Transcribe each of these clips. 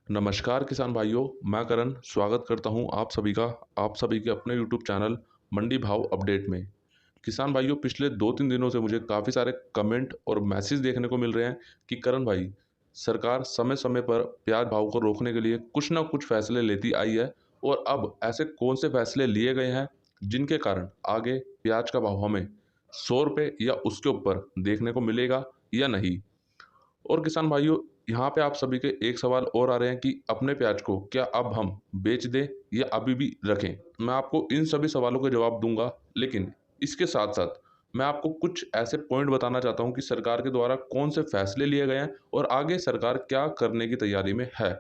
नमस्कार किसान भाइयों, मैं करण स्वागत करता हूं आप सभी के अपने यूट्यूब चैनल मंडी भाव अपडेट में। किसान भाइयों, पिछले 2-3 दिनों से मुझे काफ़ी सारे कमेंट और मैसेज देखने को मिल रहे हैं कि करण भाई, सरकार समय समय पर प्याज भाव को रोकने के लिए कुछ ना कुछ फैसले लेती आई है और अब ऐसे कौन से फैसले लिए गए हैं जिनके कारण आगे प्याज का भाव हमें 100 रुपये या उसके ऊपर देखने को मिलेगा या नहीं। और किसान भाइयों, यहाँ पे आप सभी के एक सवाल और आ रहे हैं कि अपने प्याज को क्या अब हम बेच दें या अभी भी रखें। मैं आपको इन सभी सवालों के जवाब दूंगा, लेकिन इसके साथ साथ मैं आपको कुछ ऐसे पॉइंट बताना चाहता हूँ कि सरकार के द्वारा कौन से फैसले लिए गए हैं और आगे सरकार क्या करने की तैयारी में है।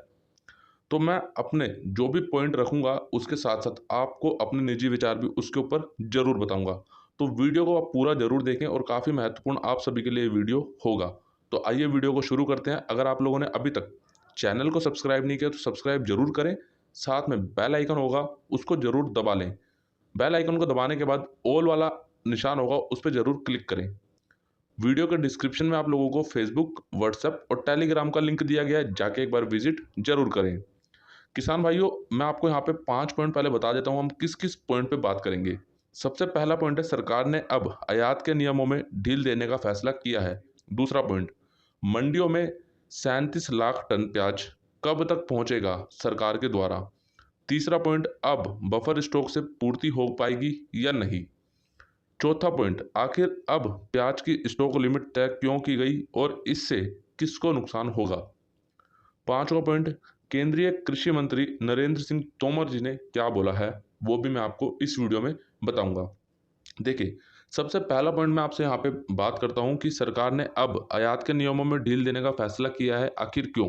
तो मैं अपने जो भी पॉइंट रखूंगा उसके साथ साथ आपको अपने निजी विचार भी उसके ऊपर जरूर बताऊंगा। तो वीडियो को आप पूरा जरूर देखें और काफ़ी महत्वपूर्ण आप सभी के लिए ये वीडियो होगा। तो आइए वीडियो को शुरू करते हैं। अगर आप लोगों ने अभी तक चैनल को सब्सक्राइब नहीं किया तो सब्सक्राइब जरूर करें। साथ में बेल आइकन होगा, उसको जरूर दबा लें। बेल आइकन को दबाने के बाद ऑल वाला निशान होगा, उस पर जरूर क्लिक करें। वीडियो के डिस्क्रिप्शन में आप लोगों को फेसबुक, व्हाट्सएप और टेलीग्राम का लिंक दिया गया है, जाके एक बार विजिट जरूर करें। किसान भाइयों, मैं आपको यहाँ पे 5 पॉइंट पहले बता देता हूँ हम किस किस पॉइंट पे बात करेंगे। सबसे पहला पॉइंट है, सरकार ने अब आयात के नियमों में ढील देने का फैसला किया है। दूसरा पॉइंट, मंडियों में 37 लाख टन प्याज कब तक पहुंचेगा सरकार के द्वारा। तीसरा पॉइंट, अब बफर स्टॉक से पूर्ति हो पाएगी या नहीं। चौथा पॉइंट, आखिर अब प्याज की स्टॉक लिमिट तय क्यों की गई और इससे किसको नुकसान होगा। पांचवा पॉइंट, केंद्रीय कृषि मंत्री नरेंद्र सिंह तोमर जी ने क्या बोला है, वो भी मैं आपको इस वीडियो में बताऊंगा। देखिए, सबसे पहला पॉइंट मैं आपसे यहाँ पे बात करता हूँ कि सरकार ने अब आयात के नियमों में ढील देने का फैसला किया है। आखिर क्यों?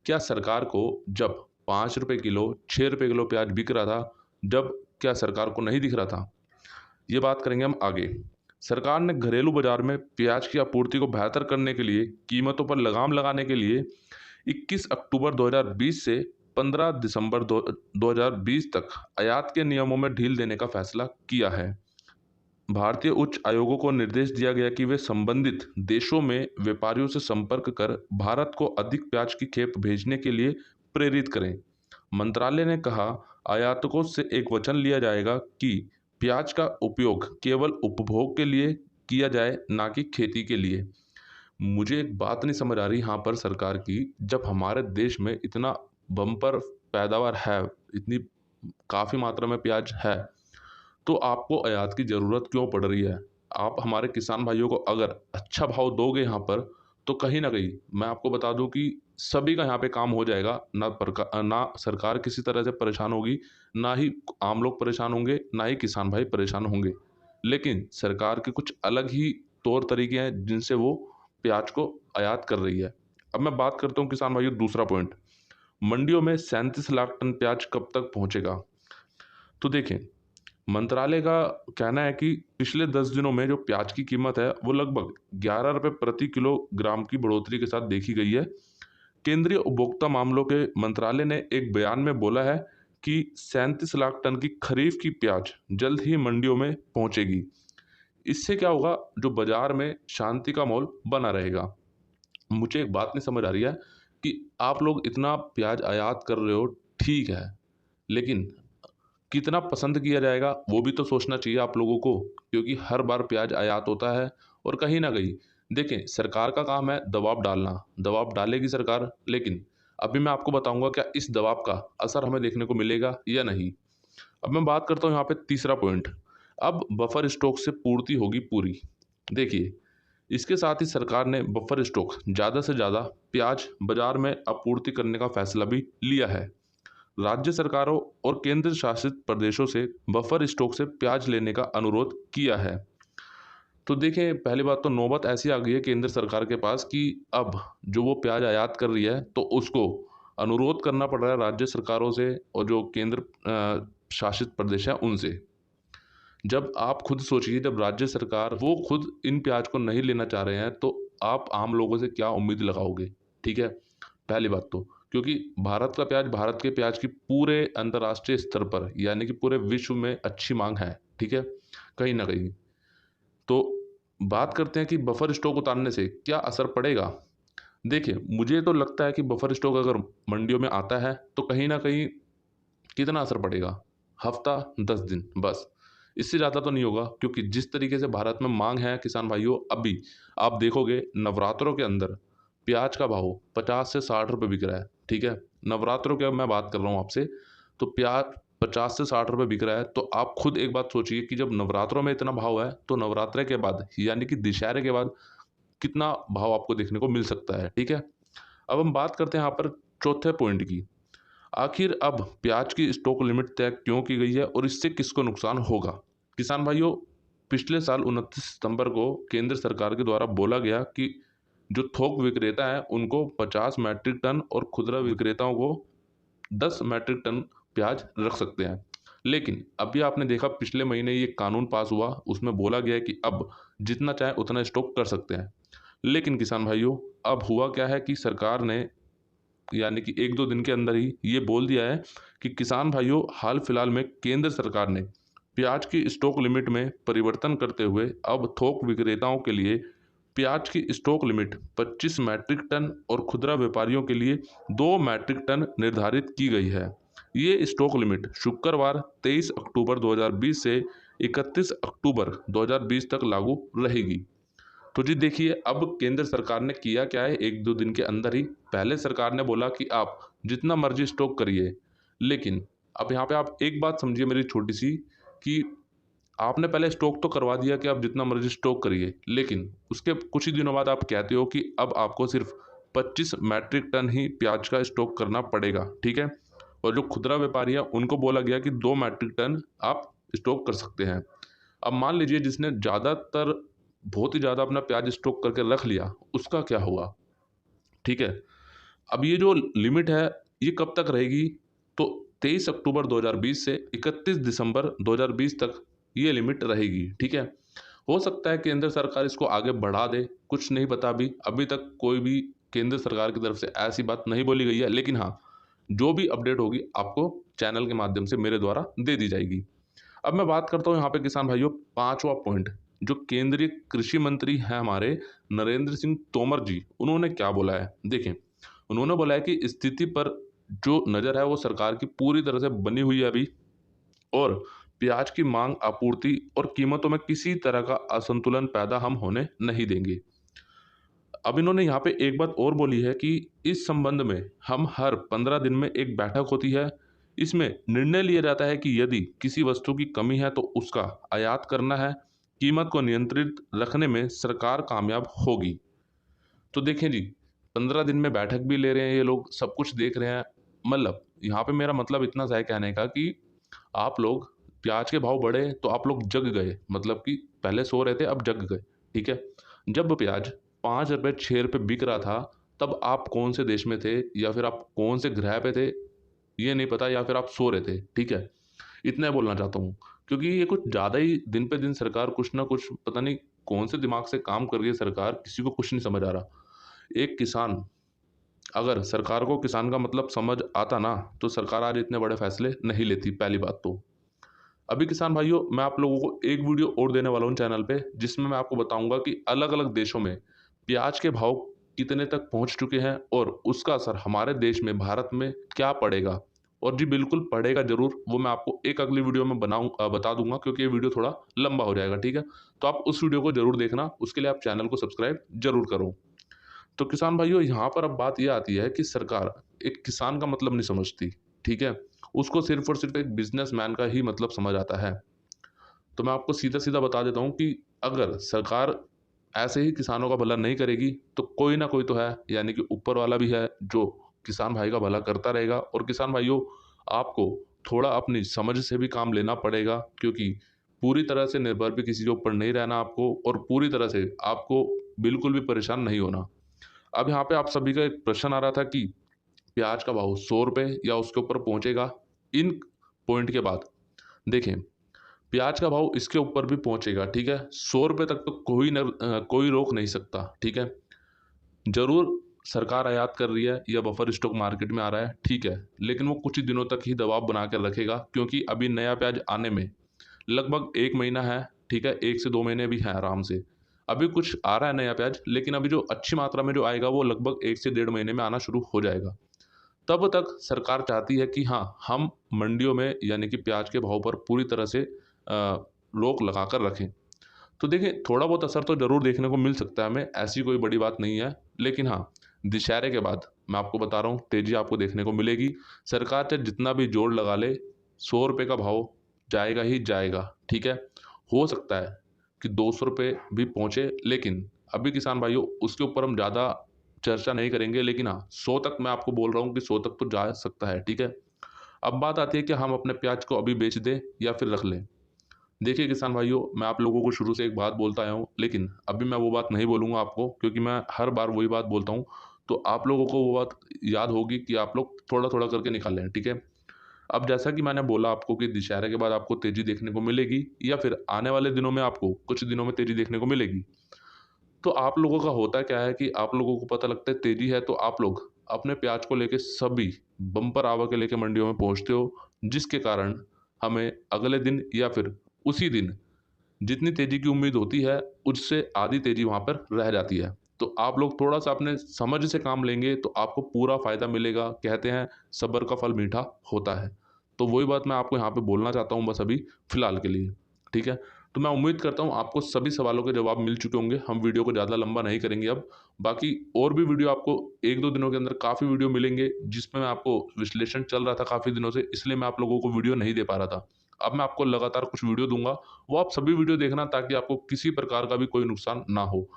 क्या सरकार को जब 5 रुपये किलो, 6 रुपये किलो प्याज बिक रहा था, जब क्या सरकार को नहीं दिख रहा था? ये बात करेंगे हम आगे। सरकार ने घरेलू बाजार में प्याज की आपूर्ति को बेहतर करने के लिए कीमतों पर लगाम लगाने के लिए 21 अक्टूबर 2020 से 15 दिसंबर 2020 तक आयात के नियमों में ढील देने का फैसला किया है। भारतीय उच्च आयोगों को निर्देश दिया गया कि वे संबंधित देशों में व्यापारियों से संपर्क कर भारत को अधिक प्याज की खेप भेजने के लिए प्रेरित करें। मंत्रालय ने कहा, आयातकों से एक वचन लिया जाएगा कि प्याज का उपयोग केवल उपभोग के लिए किया जाए, ना कि खेती के लिए। मुझे एक बात नहीं समझ आ रही यहाँ पर सरकार की, जब हमारे देश में इतना बम्पर पैदावार है, इतनी काफ़ी मात्रा में प्याज है, तो आपको आयात की ज़रूरत क्यों पड़ रही है। आप हमारे किसान भाइयों को अगर अच्छा भाव दोगे यहाँ पर, तो कहीं ना कहीं मैं आपको बता दूं कि सभी का यहाँ पे काम हो जाएगा। ना सरकार किसी तरह से परेशान होगी, ना ही आम लोग परेशान होंगे, ना ही किसान भाई परेशान होंगे। लेकिन सरकार के कुछ अलग ही तौर तरीके हैं जिनसे वो प्याज को आयात कर रही है। अब मैं बात करता हूँ किसान भाइयों, दूसरा पॉइंट, मंडियों में 37 लाख टन प्याज कब तक पहुंचेगा। तो देखें, मंत्रालय का कहना है कि पिछले 10 दिनों में जो प्याज की कीमत है वो लगभग 11 रुपये प्रति किलोग्राम की बढ़ोतरी के साथ देखी गई है। केंद्रीय उपभोक्ता मामलों के मंत्रालय ने एक बयान में बोला है कि 37 लाख टन की खरीफ की प्याज जल्द ही मंडियों में पहुंचेगी। इससे क्या होगा, जो बाजार में शांति का माहौल बना रहेगा। मुझे एक बात नहीं समझ आ रही है कि आप लोग इतना प्याज आयात कर रहे हो, ठीक है, लेकिन कितना पसंद किया जाएगा वो भी तो सोचना चाहिए आप लोगों को, क्योंकि हर बार प्याज आयात होता है। और कहीं ना कहीं देखें, सरकार का काम है दबाव डालना, दबाव डालेगी सरकार, लेकिन अभी मैं आपको बताऊंगा क्या इस दबाव का असर हमें देखने को मिलेगा या नहीं। अब मैं बात करता हूँ यहाँ पे तीसरा पॉइंट, अब बफर स्टॉक से पूर्ति होगी पूरी। देखिए, इसके साथ ही सरकार ने बफर स्टॉक ज़्यादा से ज़्यादा प्याज बाजार में आपूर्ति करने का फैसला भी लिया है। राज्य सरकारों और केंद्र शासित प्रदेशों से बफर स्टॉक से प्याज लेने का अनुरोध किया है। तो देखें, पहली बात तो नौबत ऐसी आ गई है केंद्र सरकार के पास कि अब जो वो प्याज आयात कर रही है तो उसको अनुरोध करना पड़ रहा है राज्य सरकारों से और जो केंद्र शासित प्रदेश है उनसे। जब आप खुद सोचिए, जब राज्य सरकार वो खुद इन प्याज को नहीं लेना चाह रहे हैं तो आप आम लोगों से क्या उम्मीद लगाओगे। ठीक है, पहली बात तो क्योंकि भारत का प्याज, भारत के प्याज की पूरे अंतर्राष्ट्रीय स्तर पर यानी कि पूरे विश्व में अच्छी मांग है। ठीक है, कहीं ना कहीं तो बात करते हैं कि बफर स्टॉक उतारने से क्या असर पड़ेगा। देखिए, मुझे तो लगता है कि बफर स्टॉक अगर मंडियों में आता है तो कहीं न कहीं कितना असर पड़ेगा? हफ्ता, 10 दिन बस। इससे ज़्यादा तो नहीं होगा, क्योंकि जिस तरीके से भारत में माँग है किसान भाइयों, अभी आप देखोगे नवरात्रों के अंदर प्याज का भाव 50 से 60 रुपए बिक रहा है, ठीक है? नवरात्रों की अब मैं बात कर रहा हूँ आपसे, तो प्याज 50 से 60 रुपए बिक रहा है, तो आप खुद एक बात सोचिए कि जब नवरात्रों में इतना भाव है, तो नवरात्रे के बाद यानी कि दशहरे के बाद कितना भाव आपको देखने को मिल सकता है, ठीक है? अब हम बात करते हैं यहाँ पर चौथे पॉइंट की। आखिर अब प्याज की स्टॉक लिमिट तय क्यों की गई है और इससे किसको नुकसान होगा? किसान भाइयों, पिछले साल 29 सितंबर को केंद्र सरकार के द्वारा बोला गया कि जो थोक विक्रेता है उनको 50 मैट्रिक टन और खुदरा विक्रेताओं को 10 मैट्रिक टन प्याज रख सकते हैं। लेकिन अभी आपने देखा पिछले महीने ये कानून पास हुआ, उसमें बोला गया है कि अब जितना चाहे उतना स्टॉक कर सकते हैं। लेकिन किसान भाइयों, अब हुआ क्या है कि सरकार ने यानी कि 1-2 दिन के अंदर ही ये बोल दिया है कि किसान भाइयों, हाल फिलहाल में केंद्र सरकार ने प्याज की स्टॉक लिमिट में परिवर्तन करते हुए अब थोक विक्रेताओं के लिए प्याज की स्टॉक लिमिट 25 मैट्रिक टन और खुदरा व्यापारियों के लिए 2 मैट्रिक टन निर्धारित की गई है। ये स्टॉक लिमिट शुक्रवार 23 अक्टूबर 2020 से 31 अक्टूबर 2020 तक लागू रहेगी। तो जी देखिए, अब केंद्र सरकार ने किया क्या है, 1-2 दिन के अंदर ही पहले सरकार ने बोला कि आप जितना मर्जी स्टॉक करिए, लेकिन अब यहाँ पे आप एक बात समझिए मेरी छोटी-सी, कि आपने पहले स्टॉक तो करवा दिया कि आप जितना मर्जी स्टॉक करिए, लेकिन उसके कुछ ही दिनों बाद आप कहते हो कि अब आपको सिर्फ 25 मैट्रिक टन ही प्याज का स्टॉक करना पड़ेगा, ठीक है? और जो खुदरा व्यापारी है उनको बोला गया कि 2 मैट्रिक टन आप स्टॉक कर सकते हैं। अब मान लीजिए जिसने ज़्यादातर बहुत ही ज़्यादा अपना प्याज स्टॉक करके रख लिया, उसका क्या हुआ? ठीक है? अब ये जो लिमिट है, ये कब तक रहेगी? तो 23 अक्टूबर 2020 से 31 दिसंबर 2020 तक ये लिमिट रहेगी, ठीक है? हो सकता है केंद्र सरकार इसको आगे बढ़ा दे, कुछ नहीं पता अभी। अभी तक कोई भी केंद्र सरकार की तरफ से ऐसी बात नहीं बोली गई है, लेकिन हाँ, जो भी अपडेट होगी आपको चैनल के माध्यम से मेरे द्वारा दे दी जाएगी। अब मैं बात करता हूँ यहाँ पे किसान भाइयों 5वां पॉइंट, जो केंद्रीय कृषि मंत्री हैं हमारे नरेंद्र सिंह तोमर जी, उन्होंने क्या बोला है? देखें, उन्होंने बोला है कि स्थिति पर जो नज़र है वो सरकार की पूरी तरह से बनी हुई है अभी, और प्याज की मांग, आपूर्ति और कीमतों में किसी तरह का असंतुलन पैदा हम होने नहीं देंगे। अब इन्होंने यहाँ पे एक बात और बोली है कि इस संबंध में हम हर 15 दिन में एक बैठक होती है। इसमें निर्णय लिया जाता है कि यदि किसी वस्तु की कमी है तो उसका आयात करना है। कीमत को नियंत्रित रखने में सरकार कामयाब होगी। तो देखें जी, 15 दिन में बैठक भी ले रहे हैं ये लोग, सब कुछ देख रहे हैं। मतलब यहाँ पे मेरा मतलब इतना सा है कहने का कि आप लोग, प्याज के भाव बढ़े तो आप लोग जग गए, मतलब कि पहले सो रहे थे अब जग गए, ठीक है? जब प्याज 5 रुपये 6 रुपये बिक रहा था, तब आप कौन से देश में थे या फिर आप कौन से ग्रह पे थे, ये नहीं पता, या फिर आप सो रहे थे, ठीक है? इतना ही बोलना चाहता हूँ, क्योंकि ये कुछ ज़्यादा ही दिन पे दिन सरकार कुछ ना कुछ, पता नहीं कौन से दिमाग से काम कर रही है सरकार, किसी को कुछ नहीं समझ आ रहा। एक किसान, अगर सरकार को किसान का मतलब समझ आता ना, तो सरकार आज इतने बड़े फैसले नहीं लेती, पहली बात तो। अभी किसान भाइयों, मैं आप लोगों को एक वीडियो और देने वाला हूँ चैनल पे, जिसमें मैं आपको बताऊंगा कि अलग अलग देशों में प्याज के भाव कितने तक पहुंच चुके हैं और उसका असर हमारे देश में, भारत में क्या पड़ेगा। और जी बिल्कुल पड़ेगा जरूर, वो मैं आपको एक अगली वीडियो में बता दूंगा, क्योंकि ये वीडियो थोड़ा लंबा हो जाएगा, ठीक है? तो आप उस वीडियो को जरूर देखना, उसके लिए आप चैनल को सब्सक्राइब जरूर करो। तो किसान भाइयों, यहाँ पर अब बात यह आती है कि सरकार एक किसान का मतलब नहीं समझती, ठीक है? उसको सिर्फ और सिर्फ एक बिजनेसमैन का ही मतलब समझ आता है। तो मैं आपको सीधा सीधा बता देता हूँ कि अगर सरकार ऐसे ही किसानों का भला नहीं करेगी, तो कोई ना कोई तो है, यानी कि ऊपर वाला भी है, जो किसान भाई का भला करता रहेगा। और किसान भाइयों, आपको थोड़ा अपनी समझ से भी काम लेना पड़ेगा, क्योंकि पूरी तरह से निर्भर भी किसी के ऊपर नहीं रहना आपको, और पूरी तरह से आपको बिल्कुल भी परेशान नहीं होना। अब यहाँ पे आप सभी का एक प्रश्न आ रहा था कि प्याज का भाव 100 रुपये या उसके ऊपर पहुंचेगा। इन पॉइंट के बाद देखें, प्याज का भाव इसके ऊपर भी पहुंचेगा, ठीक है? 100 रुपये तक तो कोई रोक नहीं सकता, ठीक है? जरूर सरकार आयात कर रही है या बफर स्टॉक मार्केट में आ रहा है, ठीक है, लेकिन वो कुछ ही दिनों तक ही दबाव बना कर रखेगा, क्योंकि अभी नया प्याज आने में लगभग 1 महीना है, ठीक है? 1 से 2 महीने भी है आराम से। अभी कुछ आ रहा है नया प्याज, लेकिन अभी जो अच्छी मात्रा में जो आएगा वो लगभग 1 से डेढ़ महीने में आना शुरू हो जाएगा। तब तक सरकार चाहती है कि हाँ, हम मंडियों में यानी कि प्याज के भाव पर पूरी तरह से रोक लगा कर रखें। तो देखिए, थोड़ा बहुत असर तो ज़रूर देखने को मिल सकता है हमें, ऐसी कोई बड़ी बात नहीं है। लेकिन हाँ, दशहरे के बाद मैं आपको बता रहा हूँ, तेज़ी आपको देखने को मिलेगी। सरकार चाहे जितना भी जोर लगा ले, ₹100 का भाव जाएगा ही जाएगा, ठीक है? हो सकता है कि ₹200 भी पहुँचे, लेकिन अभी किसान भाइयों उसके ऊपर हम ज़्यादा चर्चा नहीं करेंगे। लेकिन हाँ, 100 तक मैं आपको बोल रहा हूँ कि 100 तक तो जा सकता है, ठीक है? अब बात आती है कि हम अपने प्याज को अभी बेच दें या फिर रख लें। देखिए किसान भाइयों, मैं आप लोगों को शुरू से एक बात बोलता आया हूँ, लेकिन अभी मैं वो बात नहीं बोलूँगा आपको, क्योंकि मैं हर बार वही बात बोलता हूँ। तो आप लोगों को वो बात याद होगी कि आप लोग थोड़ा-थोड़ा करके निकालें, ठीक है? अब जैसा कि मैंने बोला आपको कि दशहरे के बाद आपको तेज़ी देखने को मिलेगी या फिर आने वाले दिनों में आपको कुछ दिनों में तेज़ी देखने को मिलेगी। तो आप लोगों का होता क्या है कि आप लोगों को पता लगता है तेज़ी है, तो आप लोग अपने प्याज को लेके सभी बम्पर आवक लेके मंडियों में पहुँचते हो, जिसके कारण हमें अगले दिन या फिर उसी दिन जितनी तेज़ी की उम्मीद होती है, उससे आधी तेज़ी वहाँ पर रह जाती है। तो आप लोग थोड़ा-सा अपने समझ से काम लेंगे, तो आपको पूरा फ़ायदा मिलेगा। कहते हैं, सब्र का फल मीठा होता है। तो वही बात मैं आपको यहाँ पे बोलना चाहता हूँ बस अभी फ़िलहाल के लिए, ठीक है? तो मैं उम्मीद करता हूँ आपको सभी सवालों के जवाब मिल चुके होंगे। हम वीडियो को ज़्यादा लंबा नहीं करेंगे अब। बाकी और भी वीडियो आपको 1-2 दिनों के अंदर काफ़ी वीडियो मिलेंगे, जिसमें मैं आपको विश्लेषण चल रहा था काफ़ी दिनों से, इसलिए मैं आप लोगों को वीडियो नहीं दे पा रहा था। अब मैं आपको लगातार कुछ वीडियो दूँगा, वो आप सभी वीडियो देखना, ताकि आपको किसी प्रकार का भी कोई नुकसान ना हो।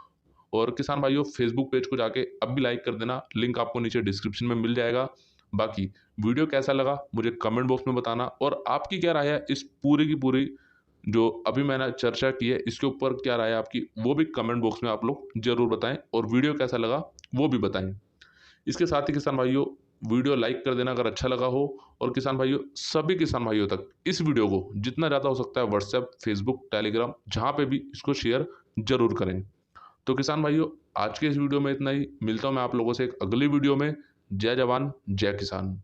और किसान भाइयों, फेसबुक पेज को जाके अब भी लाइक कर देना, लिंक आपको नीचे डिस्क्रिप्शन में मिल जाएगा। बाकी वीडियो कैसा लगा मुझे कमेंट बॉक्स में बताना, और आपकी क्या राय है इस पूरी की पूरी जो अभी मैंने चर्चा की है, इसके ऊपर क्या राय है आपकी, वो भी कमेंट बॉक्स में आप लोग ज़रूर बताएँ, और वीडियो कैसा लगा वो भी बताएँ। इसके साथ ही किसान भाइयों, वीडियो लाइक कर देना अगर अच्छा लगा हो, और किसान भाइयों, सभी किसान भाइयों तक इस वीडियो को जितना ज़्यादा हो सकता है व्हाट्सएप, फेसबुक, टेलीग्राम, जहाँ पे भी इसको शेयर ज़रूर करें। तो किसान भाइयों, आज के इस वीडियो में इतना ही। मिलता हूँ मैं आप लोगों से एक अगली वीडियो में। जय जवान, जय किसान।